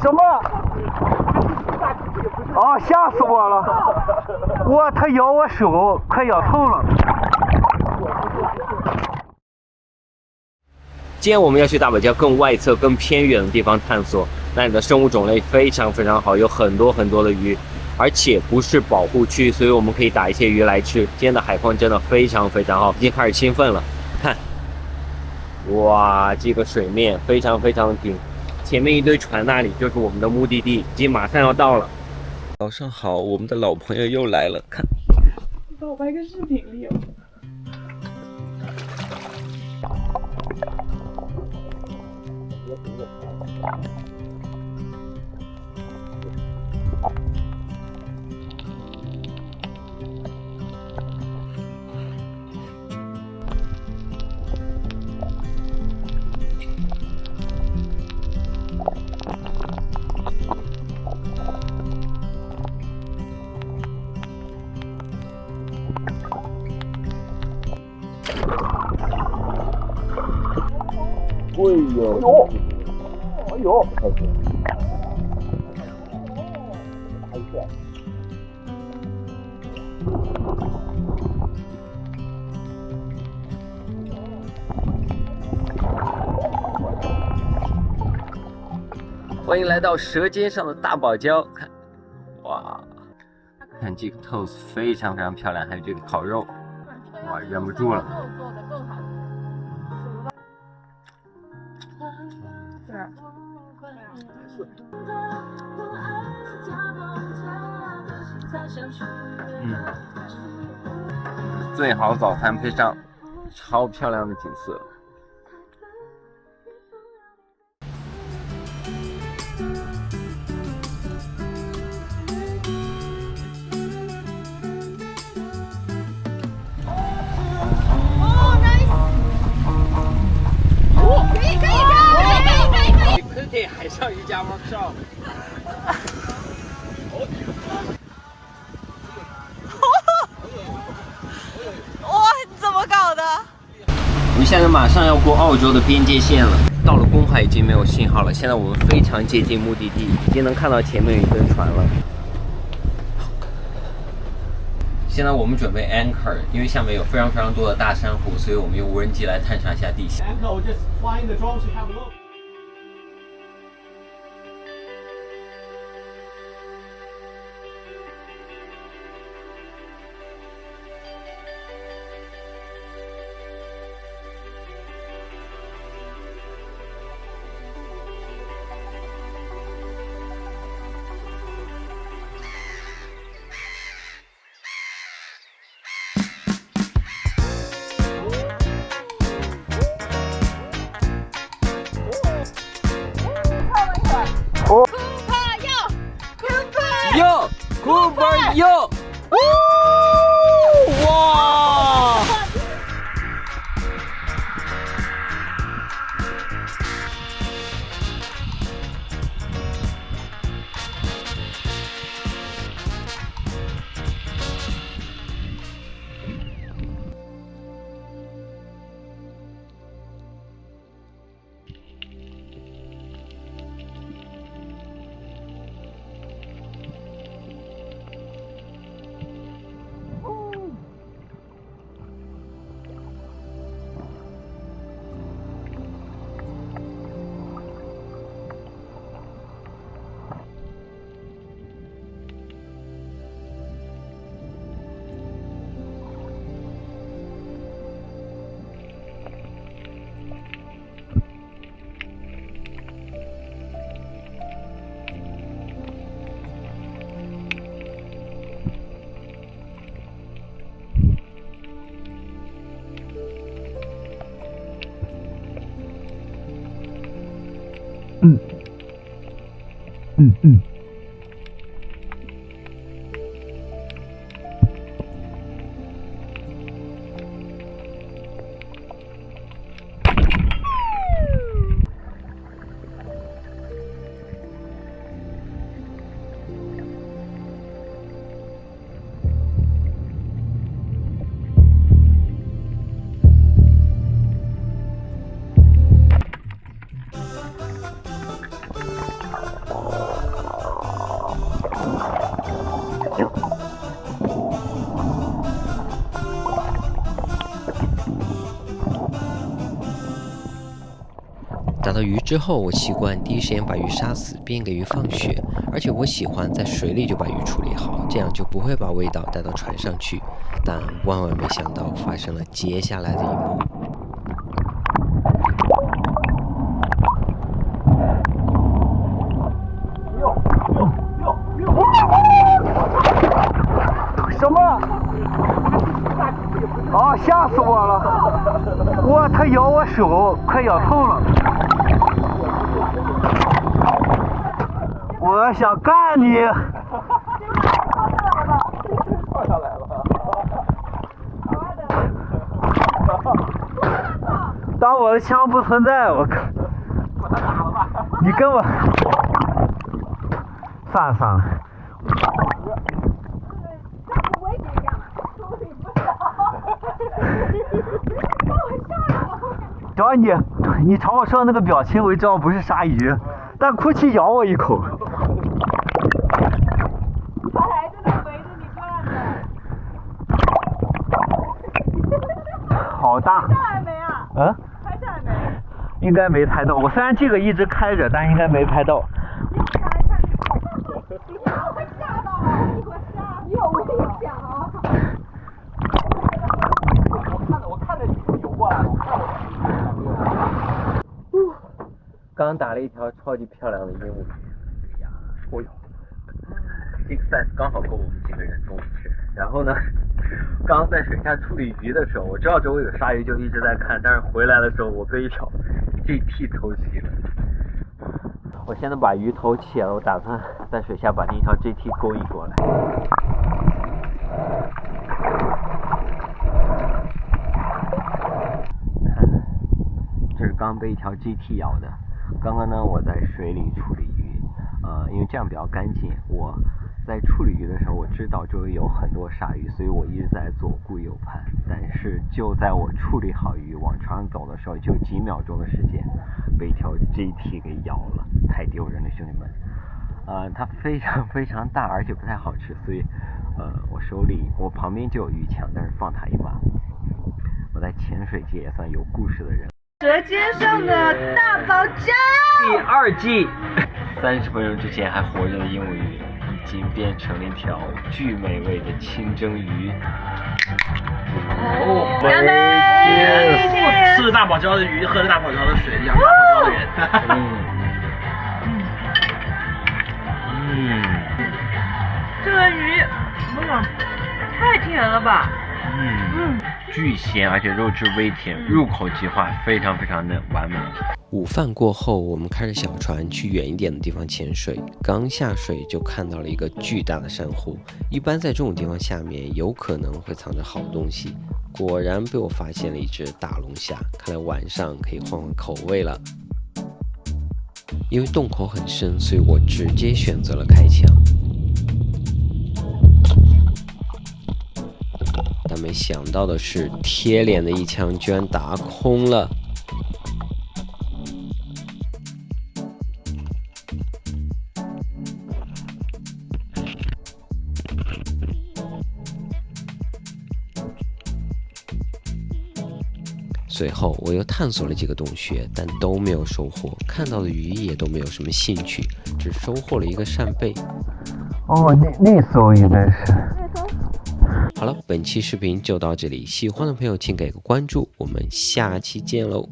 什么？啊！吓死我了！哇，它咬我手，快咬痛了。今天我们要去大堡礁更外侧、更偏远的地方探索，那里的生物种类非常好，有很多的鱼，而且不是保护区，所以我们可以打一些鱼来吃。今天的海况真的非常好，已经开始兴奋了。看，哇，这个水面非常挺，前面一堆船那里就是我们的目的地，已经马上要到了。早上好，我们的老朋友又来了，看，帮我拍个视频里有。哎呦，哎呦，开心！欢迎来到舌尖上的大堡礁，看，哇，看这个 toast 非常漂亮，还有这个烤肉，哇，忍不住了。做的更好。最好早餐配上超漂亮的景色。可以海上瑜伽 workshop。哇，你怎么搞的？我们现在马上要过澳洲的边界线了，到了公海已经没有信号了。现在我们非常接近目的地，已经能看到前面有一堆船了。现在我们准备 anchor， 因为下面有非常多的大珊瑚，所以我们用无人机来探查一下地形。哟 ，Cooper 哟，哇！打到鱼之后，我习惯第一时间把鱼杀死，并给鱼放血，而且我喜欢在水里就把鱼处理好，这样就不会把味道带到船上去。但万万没想到发生了接下来的一幕。什么？啊！吓死我了！哇，它咬我手，快咬痛了！我想干你！放下来了。当我的枪不存在，我靠！把他打了吧！你跟我……算了。只要你朝我说的那个表情，我就知道不是鲨鱼，但哭泣咬我一口。他还在那围着你转呢。好大！拍下来没啊？嗯？拍下来没？应该没拍到。我虽然这个一直开着，但应该没拍到。你会吓到啊！你有危险啊！我看着你游过来了。刚打了一条超级漂亮的鹦鹉鱼呀！哦呦，这个 size 刚好够我们几个人中午吃。然后呢，刚刚在水下处理鱼的时候，我知道周围有鲨鱼，就一直在看。但是回来的时候，我被一条 GT 偷袭了。我现在把鱼头起了，我打算在水下把那条 GT 勾引过来。看，这是刚被一条 GT 咬的。刚刚呢，我在水里处理鱼，因为这样比较干净。我在处理鱼的时候，我知道周围有很多鲨鱼，所以我一直在左顾右盼。但是就在我处理好鱼往船上走的时候，就几秒钟的时间，被一条 GT 给咬了，太丢人了，兄弟们。它非常大，而且不太好吃，所以我旁边就有鱼枪，但是放它一马。我在潜水界也算有故事的人。舌尖上的大堡礁。第2季，30分钟之前还活着的鹦鹉鱼，已经变成了一条巨美味的清蒸鱼。干杯！吃了大堡礁的鱼，喝了大堡礁的水，养大堡礁的人。这个鱼，太甜了吧！巨鲜，而且肉质微甜，入口即化，非常的完美。午饭过后，我们开着小船去远一点的地方潜水。刚下水就看到了一个巨大的珊瑚，一般在这种地方下面有可能会藏着好东西。果然被我发现了一只大龙虾，看来晚上可以换换口味了。因为洞口很深，所以我直接选择了开枪。但没想到的是，贴脸的一枪居然打空了。随后我又探索了几个洞穴，但都没有收获，看到的鱼也都没有什么兴趣，只收获了一个扇贝。哦，那艘应该是。好了，本期视频就到这里，喜欢的朋友请给个关注，我们下期见喽。